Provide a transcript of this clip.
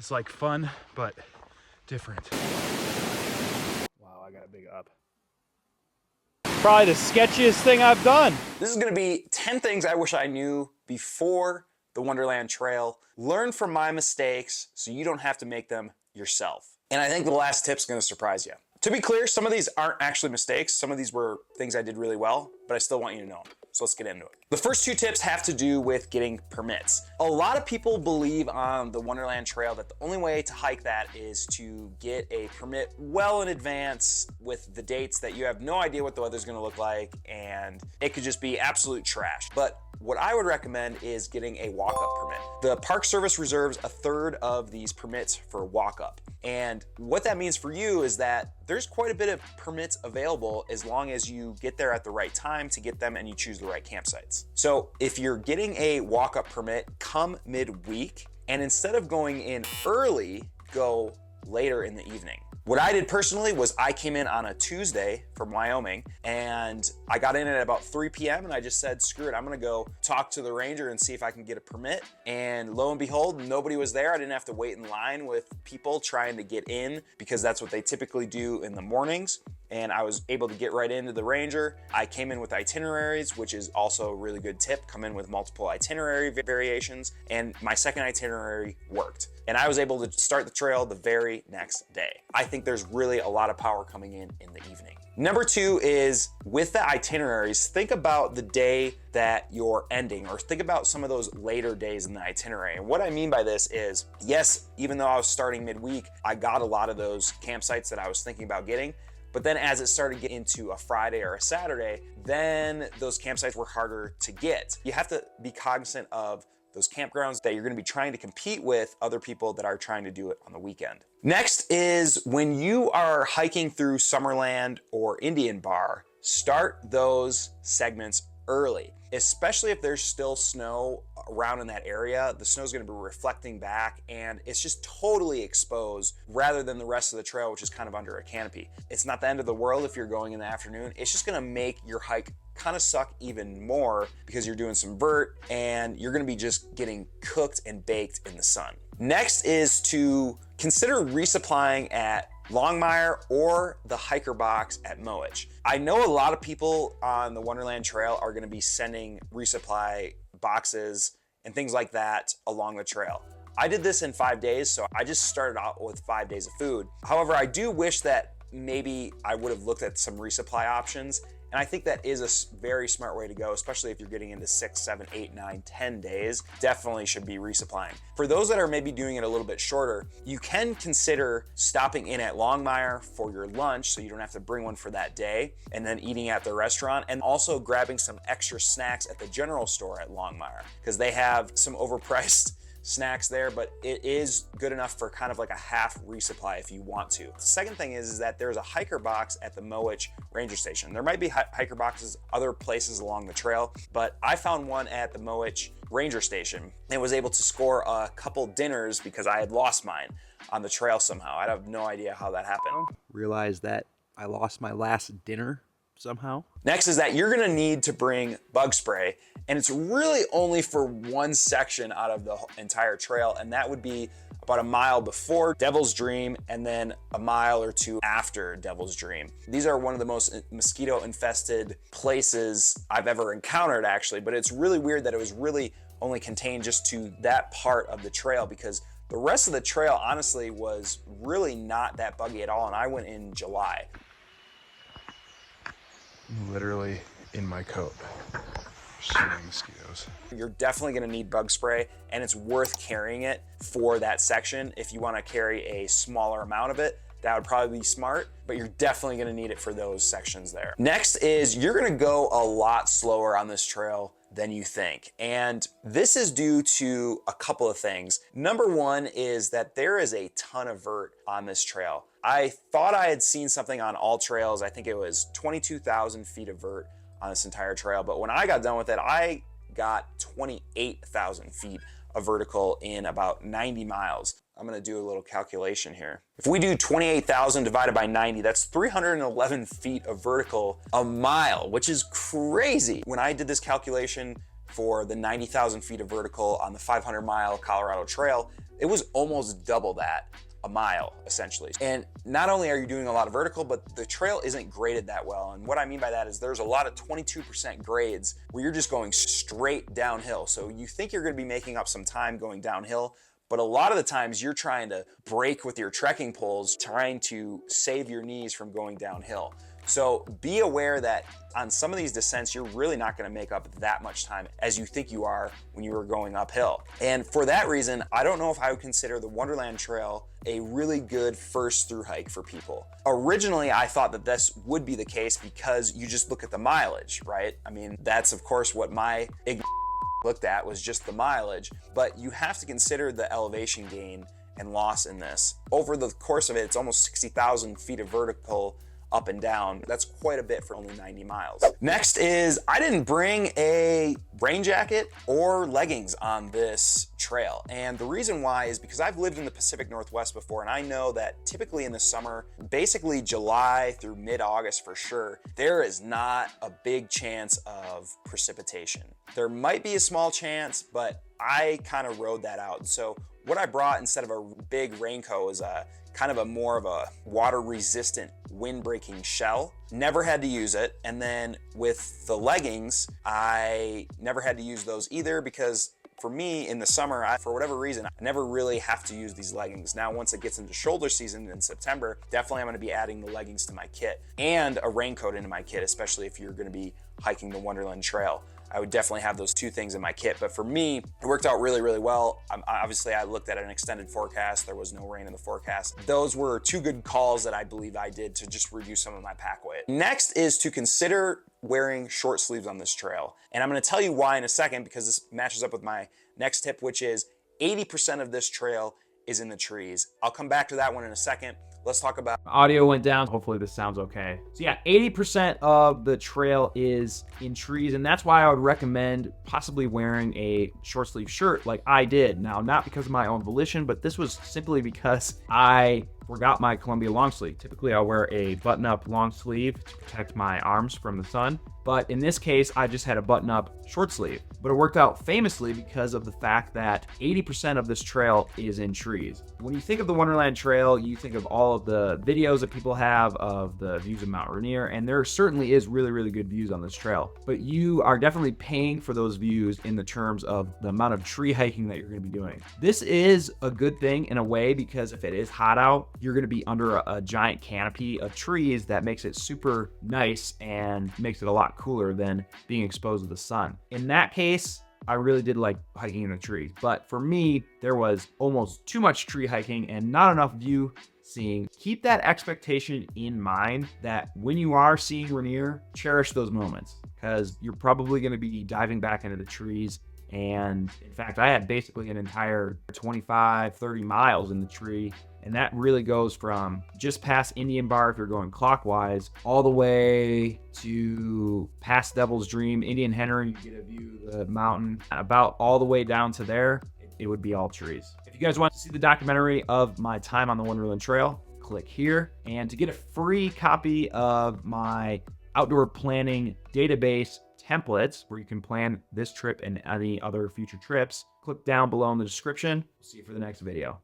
It's like fun, but different. Wow, I got a big up. Probably the sketchiest thing I've done. This is gonna be 10 things I wish I knew before the Wonderland Trail. Learn from my mistakes so you don't have to make them yourself. And I think the last tip's gonna surprise you. To be clear, some of these aren't actually mistakes. Some of these were things I did really well, but I still want you to know them. So let's get into it. The first 2 tips have to do with getting permits. A lot of people believe on the Wonderland Trail that the only way to hike that is to get a permit well in advance with the dates that you have no idea what the weather's gonna look like, and it could just be absolute trash. But what I would recommend is getting a walk-up permit. The Park Service reserves 1/3 of these permits for walk-up. And what that means for you is that there's quite a bit of permits available as long as you get there at the right time to get them and you choose the right campsites. So if you're getting a walk-up permit, come midweek, and instead of going in early, go later in the evening. What I did personally was I came in on a Tuesday from Wyoming, and I got in at about 3 p.m. and I just said, screw it, I'm gonna go talk to the ranger and see if I can get a permit. And lo and behold, nobody was there. I didn't have to wait in line with people trying to get in because that's what they typically do in the mornings. And I was able to get right into the ranger. I came in with itineraries, which is also a really good tip. Come in with multiple itinerary variations, and my second itinerary worked. And I was able to start the trail the very next day. I think there's really a lot of power coming in the evening. Number 2 is with the itineraries, think about the day that you're ending, or think about some of those later days in the itinerary. And what I mean by this is, yes, even though I was starting midweek, I got a lot of those campsites that I was thinking about getting. But then as it started to get into a Friday or a Saturday, then those campsites were harder to get. You have to be cognizant of those campgrounds that you're gonna be trying to compete with other people that are trying to do it on the weekend. Next is when you are hiking through Summerland or Indian Bar, start those segments early, especially if there's still snow around in that area. The snow's gonna be reflecting back and it's just totally exposed rather than the rest of the trail, which is kind of under a canopy. It's not the end of the world if you're going in the afternoon. It's just gonna make your hike kind of suck even more because you're doing some vert and you're gonna be just getting cooked and baked in the sun. Next is to consider resupplying at Longmire or the hiker box at Moich. I know a lot of people on the Wonderland Trail are gonna be sending resupply boxes and things like that along the trail. I did this in 5 days, so I just started out with 5 days of food. However, I do wish that maybe I would have looked at some resupply options. And I think that is a very smart way to go, especially if you're getting into 6, 7, 8, 9, 10 days, definitely should be resupplying. For those that are maybe doing it a little bit shorter, you can consider stopping in at Longmire for your lunch so you don't have to bring one for that day, and then eating at the restaurant, and also grabbing some extra snacks at the general store at Longmire, because they have some overpriced snacks there, but it is good enough for kind of like a half resupply if you want to. The second thing is that there's a hiker box at the Moich Ranger Station. There might be hiker boxes other places along the trail, but I found one at the Moich Ranger Station and was able to score a couple dinners because I had lost mine on the trail somehow. I have no idea how that happened. Realized that I lost my last dinner somehow. Next is that you're gonna need to bring bug spray, and it's really only for one section out of the entire trail, and that would be about a mile before Devil's Dream and then a mile or 2 after Devil's Dream. These are one of the most mosquito infested places I've ever encountered actually, but it's really weird that it was really only contained just to that part of the trail, because the rest of the trail honestly was really not that buggy at all, and I went in July. Literally in my coat. So many mosquitoes. You're definitely gonna need bug spray, and it's worth carrying it for that section. If you wanna carry a smaller amount of it, that would probably be smart, but you're definitely gonna need it for those sections there. Next is you're gonna go a lot slower on this trail than you think. And this is due to a couple of things. Number one is that there is a ton of vert on this trail. I thought I had seen something on all trails. I think it was 22,000 feet of vert on this entire trail. But when I got done with it, I got 28,000 feet of vertical in about 90 miles. I'm gonna do a little calculation here. If we do 28,000 divided by 90, that's 311 feet of vertical a mile, which is crazy. When I did this calculation for the 90,000 feet of vertical on the 500-mile Colorado Trail, it was almost double that a mile, essentially. And not only are you doing a lot of vertical, but the trail isn't graded that well. And what I mean by that is there's a lot of 22% grades where you're just going straight downhill. So you think you're gonna be making up some time going downhill, but a lot of the times you're trying to brake with your trekking poles, trying to save your knees from going downhill. So be aware that on some of these descents, you're really not gonna make up that much time as you think you are when you were going uphill. And for that reason, I don't know if I would consider the Wonderland Trail a really good first through hike for people. Originally, I thought that this would be the case because you just look at the mileage, right? I mean, that's of course what my looked at was just the mileage, but you have to consider the elevation gain and loss in this. Over the course of it, it's almost 60,000 feet of vertical up and down. That's quite a bit for only 90 miles. Next is, I didn't bring a rain jacket or leggings on this trail. And the reason why is because I've lived in the Pacific Northwest before, and I know that typically in the summer, basically July through mid-August for sure, there is not a big chance of precipitation. There might be a small chance, but I kind of rode that out. So what I brought instead of a big raincoat is a kind of a more of a water resistant wind-breaking shell. Never had to use it. And then with the leggings, I never had to use those either because for me in the summer, for whatever reason, I never really have to use these leggings. Now, once it gets into shoulder season in September, definitely I'm gonna be adding the leggings to my kit and a raincoat into my kit, especially if you're gonna be hiking the Wonderland Trail. I would definitely have those two things in my kit. But for me, it worked out really, really well. Obviously, I looked at an extended forecast. There was no rain in the forecast. Those were two good calls that I believe I did to just reduce some of my pack weight. Next is to consider wearing short sleeves on this trail. And I'm gonna tell you why in a second because this matches up with my next tip, which is 80% of this trail is in the trees. I'll come back to that one in a second. Let's talk about audio went down. Hopefully this sounds okay. So yeah, 80% of the trail is in trees, and that's why I would recommend possibly wearing a short sleeve shirt like I did. Now, not because of my own volition, but this was simply because I forgot my Columbia long sleeve. Typically I'll wear a button-up long sleeve to protect my arms from the sun. But in this case, I just had a button-up short sleeve. But it worked out famously because of the fact that 80% of this trail is in trees. When you think of the Wonderland Trail, you think of all of the videos that people have of the views of Mount Rainier, and there certainly is really, really good views on this trail. But you are definitely paying for those views in the terms of the amount of tree hiking that you're gonna be doing. This is a good thing in a way because if it is hot out, you're gonna be under a giant canopy of trees that makes it super nice and makes it a lot cooler than being exposed to the sun. In that case, I really did like hiking in the trees, but for me, there was almost too much tree hiking and not enough view seeing. Keep that expectation in mind that when you are seeing Rainier, cherish those moments because you're probably going to be diving back into the trees. And in fact, I had basically an entire 25, 30 miles in the tree. And that really goes from just past Indian Bar if you're going clockwise, all the way to past Devil's Dream, Indian Henry, you get a view of the mountain. About all the way down to there, it would be all trees. If you guys want to see the documentary of my time on the Wonderland Trail, click here. And to get a free copy of my outdoor planning database templates, where you can plan this trip and any other future trips, click down below in the description. See you for the next video.